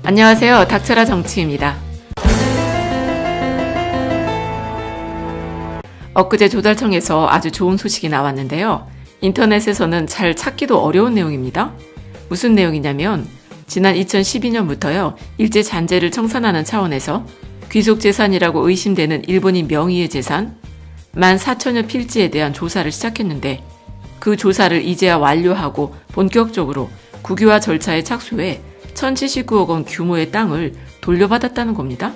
안녕하세요. 닥쳐라 정치입니다. 엊그제 조달청에서 아주 좋은 소식이 나왔는데요. 인터넷에서는 잘 찾기도 어려운 내용입니다. 무슨 내용이냐면 지난 2012년부터요. 일제 잔재를 청산하는 차원에서 귀속재산이라고 의심되는 일본인 명의의 재산 14,000여 필지에 대한 조사를 시작했는데 그 조사를 이제야 완료하고 본격적으로 국유화 절차에 착수해 1,079억 원 규모의 땅을 돌려받았다는 겁니다.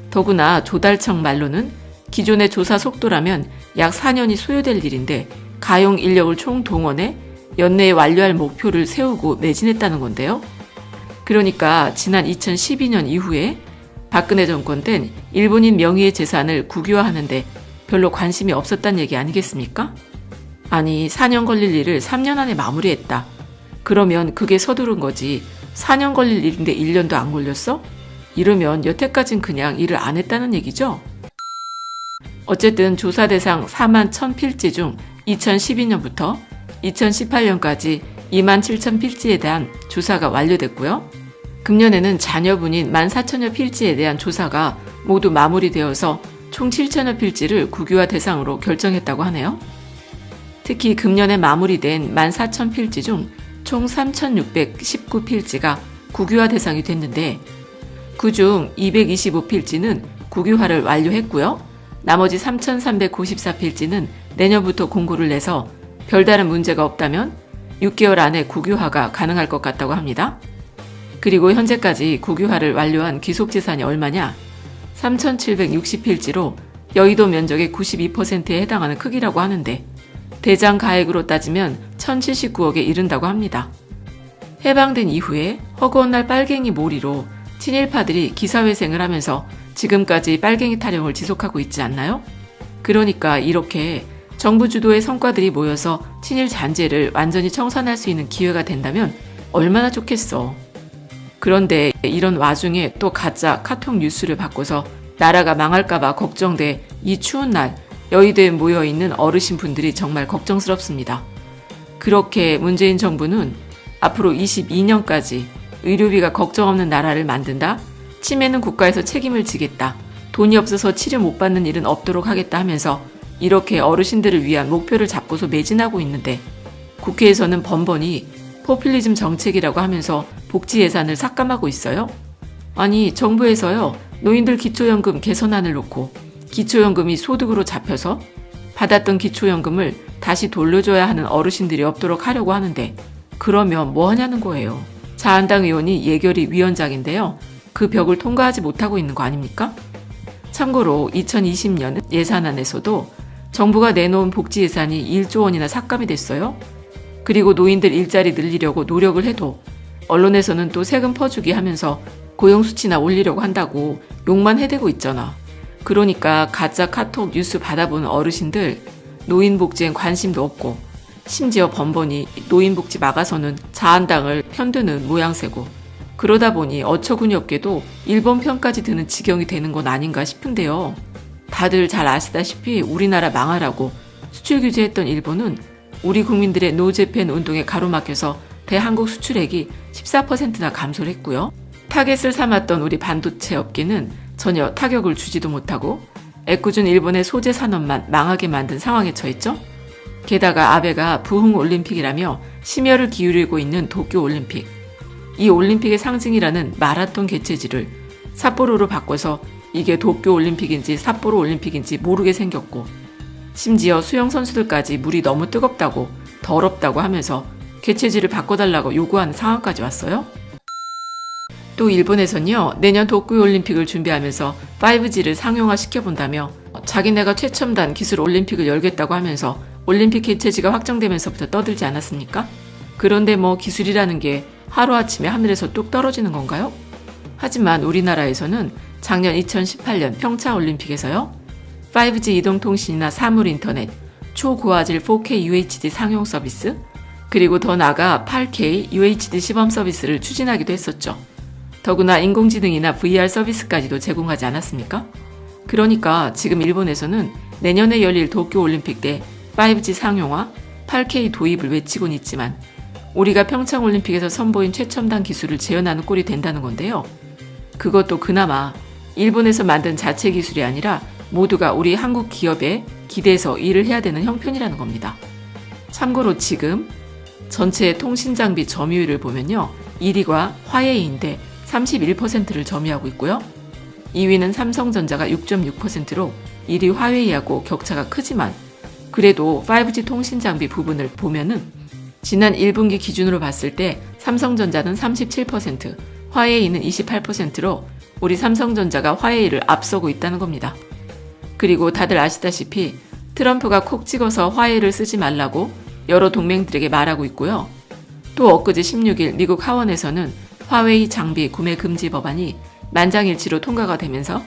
더구나 조달청 말로는 기존의 조사 속도라면 약 4년이 소요될 일인데 가용 인력을 총동원해 연내에 완료할 목표를 세우고 매진했다는 건데요. 그러니까 지난 2012년 이후에 박근혜 정권 땐 일본인 명의의 재산을 국유화하는데 별로 관심이 없었단 얘기 아니겠습니까? 아니 4년 걸릴 일을 3년 안에 마무리했다. 그러면 그게 서두른 거지 4년 걸릴 일인데 1년도 안 걸렸어? 이러면 여태까진 그냥 일을 안 했다는 얘기죠? 어쨌든 조사 대상 41,000필지 중 2012년부터 2018년까지 27,000필지에 대한 조사가 완료됐고요. 금년에는 자녀분인 14,000여 필지에 대한 조사가 모두 마무리되어서 총 7,000여 필지를 국유화 대상으로 결정했다고 하네요. 특히 금년에 마무리된 14,000필지 중 총 3,619필지가 국유화 대상이 됐는데 그중 225필지는 국유화를 완료했고요. 나머지 3,394필지는 내년부터 공고를 내서 별다른 문제가 없다면 6개월 안에 국유화가 가능할 것 같다고 합니다. 그리고 현재까지 국유화를 완료한 귀속재산이 얼마냐? 3,760필지로 여의도 면적의 92%에 해당하는 크기라고 하는데 대장 가액으로 따지면 1,079억에 이른다고 합니다. 해방된 이후에 허구한 날 빨갱이 몰이로 친일파들이 기사회생을 하면서 지금까지 빨갱이 타령을 지속하고 있지 않나요? 그러니까 이렇게 정부 주도의 성과들이 모여서 친일 잔재를 완전히 청산할 수 있는 기회가 된다면 얼마나 좋겠어. 그런데 이런 와중에 또 가짜 카톡 뉴스를 바꿔서 나라가 망할까봐 걱정돼 이 추운 날 여의도에 모여있는 어르신분들이 정말 걱정스럽습니다. 그렇게 문재인 정부는 앞으로 22년까지 의료비가 걱정 없는 나라를 만든다. 치매는 국가에서 책임을 지겠다. 돈이 없어서 치료 못 받는 일은 없도록 하겠다 하면서 이렇게 어르신들을 위한 목표를 잡고서 매진하고 있는데 국회에서는 번번이 포퓰리즘 정책이라고 하면서 복지 예산을 삭감하고 있어요. 아니 정부에서요. 노인들 기초연금 개선안을 놓고 기초연금이 소득으로 잡혀서 받았던 기초연금을 다시 돌려줘야 하는 어르신들이 없도록 하려고 하는데 그러면 뭐 하냐는 거예요. 자한당 의원이 예결위 위원장인데요. 그 벽을 통과하지 못하고 있는 거 아닙니까? 참고로 2020년 예산안에서도 정부가 내놓은 복지 예산이 1조 원이나 삭감이 됐어요. 그리고 노인들 일자리 늘리려고 노력을 해도 언론에서는 또 세금 퍼주기 하면서 고용수치나 올리려고 한다고 욕만 해대고 있잖아. 그러니까 가짜 카톡 뉴스 받아보는 어르신들 노인복지엔 관심도 없고 심지어 번번이 노인복지 막아서는 자한당을 편드는 모양새고 그러다 보니 어처구니 없게도 일본 편까지 드는 지경이 되는 건 아닌가 싶은데요. 다들 잘 아시다시피 우리나라 망하라고 수출 규제했던 일본은 우리 국민들의 노재팬 운동에 가로막혀서 대한국 수출액이 14%나 감소를 했고요. 타겟을 삼았던 우리 반도체 업계는 전혀 타격을 주지도 못하고 애꿎은 일본의 소재 산업만 망하게 만든 상황에 처했죠. 게다가 아베가 부흥올림픽이라며 심혈을 기울이고 있는 도쿄올림픽. 이 올림픽의 상징이라는 마라톤 개최지를 삿포로로 바꿔서 이게 도쿄올림픽인지 삿포로올림픽인지 모르게 생겼고 심지어 수영선수들까지 물이 너무 뜨겁다고 더럽다고 하면서 개최지를 바꿔달라고 요구하는 상황까지 왔어요. 또 일본에선요. 내년 도쿄올림픽을 준비하면서 5G를 상용화 시켜본다며 자기네가 최첨단 기술 올림픽을 열겠다고 하면서 올림픽 개최지가 확정되면서부터 떠들지 않았습니까? 그런데 뭐 기술이라는 게 하루아침에 하늘에서 뚝 떨어지는 건가요? 하지만 우리나라에서는 작년 2018년 평창올림픽에서요. 5G 이동통신이나 사물인터넷, 초고화질 4K UHD 상용 서비스, 그리고 더 나아가 8K UHD 시범 서비스를 추진하기도 했었죠. 더구나 인공지능이나 VR 서비스까지도 제공하지 않았습니까? 그러니까 지금 일본에서는 내년에 열릴 도쿄올림픽 때 5G 상용화, 8K 도입을 외치곤 있지만 우리가 평창올림픽에서 선보인 최첨단 기술을 재현하는 꼴이 된다는 건데요. 그것도 그나마 일본에서 만든 자체 기술이 아니라 모두가 우리 한국 기업에 기대서 일을 해야 되는 형편이라는 겁니다. 참고로 지금 전체 통신장비 점유율을 보면요. 1위가 화웨이인데 31%를 점유하고 있고요. 2위는 삼성전자가 6.6%로 1위 화웨이하고 격차가 크지만 그래도 5G 통신장비 부분을 보면은 지난 1분기 기준으로 봤을 때 삼성전자는 37%, 화웨이는 28%로 우리 삼성전자가 화웨이를 앞서고 있다는 겁니다. 그리고 다들 아시다시피 트럼프가 콕 찍어서 화웨이를 쓰지 말라고 여러 동맹들에게 말하고 있고요. 또 엊그제 16일 미국 하원에서는 화웨이 장비 구매 금지 법안이 만장일치로 통과가 되면서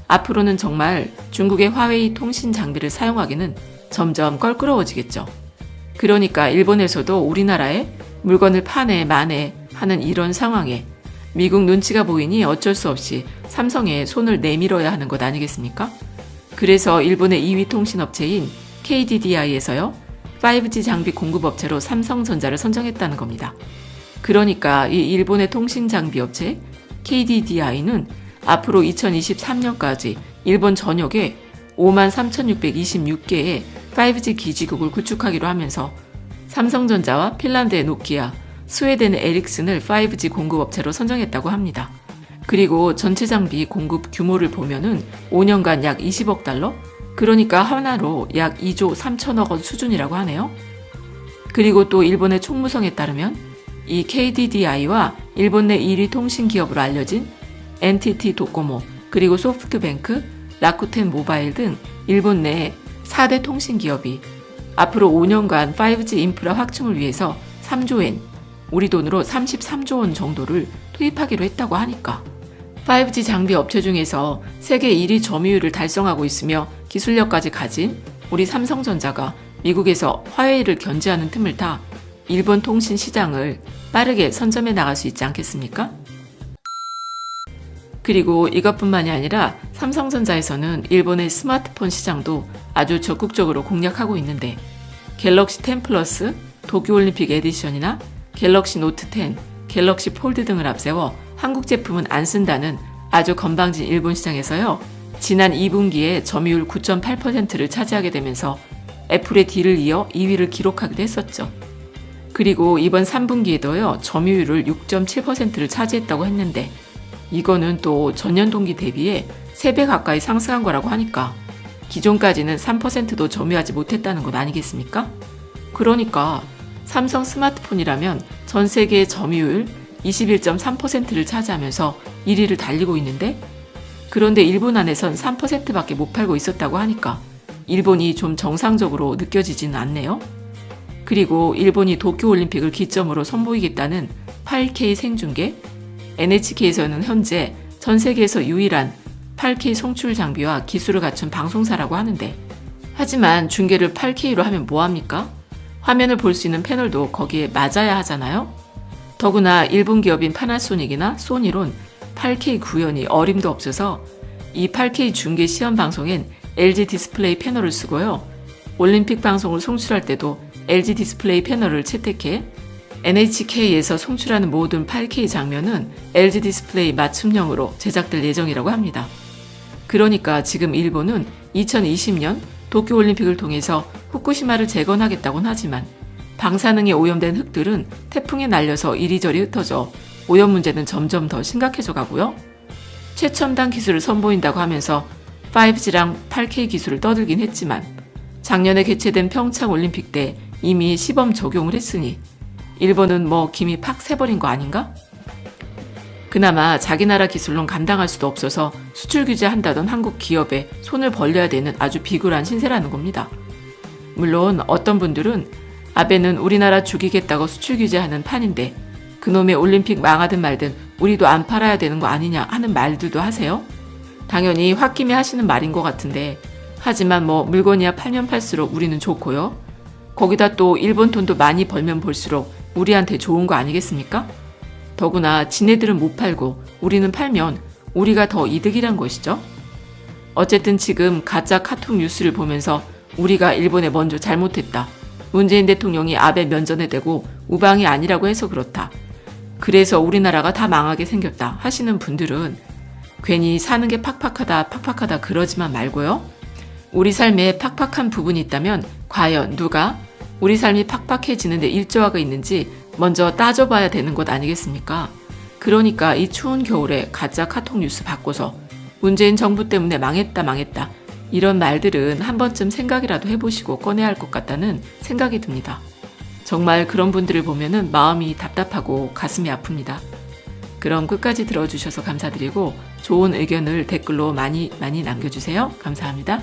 앞으로는 정말 중국의 화웨이 통신 장비를 사용하기는 점점 껄끄러워지겠죠. 그러니까 일본에서도 우리나라에 물건을 파내 마내 하는 이런 상황에 미국 눈치가 보이니 어쩔 수 없이 삼성에 손을 내밀어야 하는 것 아니겠습니까? 그래서 일본의 2위 통신업체인 KDDI에서요. 5G 장비 공급업체로 삼성전자를 선정했다는 겁니다. 그러니까 이 일본의 통신장비 업체 KDDI는 앞으로 2023년까지 일본 전역에 53,626개의 5G 기지국을 구축하기로 하면서 삼성전자와 핀란드의 노키아, 스웨덴의 에릭슨을 5G 공급업체로 선정했다고 합니다. 그리고 전체 장비 공급 규모를 보면은 5년간 약 20억 달러? 그러니까 하나로 약 2조 3천억 원 수준이라고 하네요. 그리고 또 일본의 총무성에 따르면 이 KDDI와 일본 내 1위 통신 기업으로 알려진 NTT 도코모, 그리고 소프트뱅크, 라쿠텐 모바일 등 일본 내 4대 통신 기업이 앞으로 5년간 5G 인프라 확충을 위해서 3조엔, 우리 돈으로 33조 원 정도를 투입하기로 했다고 하니까 5G 장비 업체 중에서 세계 1위 점유율을 달성하고 있으며 기술력까지 가진 우리 삼성전자가 미국에서 화웨이를 견제하는 틈을 타 일본 통신 시장을 빠르게 선점해 나갈 수 있지 않겠습니까? 그리고 이것뿐만이 아니라 삼성전자에서는 일본의 스마트폰 시장도 아주 적극적으로 공략하고 있는데 갤럭시 10 플러스, 도쿄올림픽 에디션이나 갤럭시 노트 10, 갤럭시 폴드 등을 앞세워 한국 제품은 안 쓴다는 아주 건방진 일본 시장에서요. 지난 2분기에 점유율 9.8%를 차지하게 되면서 애플의 뒤를 이어 2위를 기록하기도 했었죠. 그리고 이번 3분기에도요. 점유율을 6.7%를 차지했다고 했는데 이거는 또 전년 동기 대비해 3배 가까이 상승한 거라고 하니까 기존까지는 3%도 점유하지 못했다는 것 아니겠습니까? 그러니까 삼성 스마트폰이라면 전 세계의 점유율 21.3%를 차지하면서 1위를 달리고 있는데 그런데 일본 안에선 3%밖에 못 팔고 있었다고 하니까 일본이 좀 정상적으로 느껴지지는 않네요. 그리고 일본이 도쿄올림픽을 기점으로 선보이겠다는 8K 생중계, NHK에서는 현재 전 세계에서 유일한 8K 송출 장비와 기술을 갖춘 방송사라고 하는데 하지만 중계를 8K로 하면 뭐합니까? 화면을 볼 수 있는 패널도 거기에 맞아야 하잖아요. 더구나 일본 기업인 파나소닉이나 소니론 8K 구현이 어림도 없어서 이 8K 중계 시험 방송엔 LG 디스플레이 패널을 쓰고요. 올림픽 방송을 송출할 때도 LG 디스플레이 패널을 채택해 NHK에서 송출하는 모든 8K 장면은 LG 디스플레이 맞춤형으로 제작될 예정이라고 합니다. 그러니까 지금 일본은 2020년 도쿄올림픽을 통해서 후쿠시마를 재건하겠다고는 하지만 방사능에 오염된 흙들은 태풍에 날려서 이리저리 흩어져 오염 문제는 점점 더 심각해져 가고요. 최첨단 기술을 선보인다고 하면서 5G랑 8K 기술을 떠들긴 했지만 작년에 개최된 평창 올림픽 때 이미 시범 적용을 했으니 일본은 뭐 김이 팍 새버린 거 아닌가? 그나마 자기 나라 기술론 감당할 수도 없어서 수출 규제한다던 한국 기업에 손을 벌려야 되는 아주 비굴한 신세라는 겁니다. 물론 어떤 분들은 아베는 우리나라 죽이겠다고 수출 규제하는 판인데 그놈의 올림픽 망하든 말든 우리도 안 팔아야 되는 거 아니냐 하는 말들도 하세요. 당연히 홧김에 하시는 말인 것 같은데 하지만 뭐 물건이야 팔면 팔수록 우리는 좋고요. 거기다 또 일본 돈도 많이 벌면 벌수록 우리한테 좋은 거 아니겠습니까? 더구나 지네들은 못 팔고 우리는 팔면 우리가 더 이득이란 것이죠. 어쨌든 지금 가짜 카톡 뉴스를 보면서 우리가 일본에 먼저 잘못했다. 문재인 대통령이 아베 면전에 대고 우방이 아니라고 해서 그렇다. 그래서 우리나라가 다 망하게 생겼다 하시는 분들은 괜히 사는 게 팍팍하다 그러지만 말고요. 우리 삶에 팍팍한 부분이 있다면 과연 누가 우리 삶이 팍팍해지는데 일조하고 있는지 먼저 따져봐야 되는 것 아니겠습니까? 그러니까 이 추운 겨울에 가짜 카톡 뉴스 바꿔서 문재인 정부 때문에 망했다 이런 말들은 한 번쯤 생각이라도 해보시고 꺼내야 할 것 같다는 생각이 듭니다. 정말 그런 분들을 보면은 마음이 답답하고 가슴이 아픕니다. 그럼 끝까지 들어주셔서 감사드리고 좋은 의견을 댓글로 많이 남겨주세요. 감사합니다.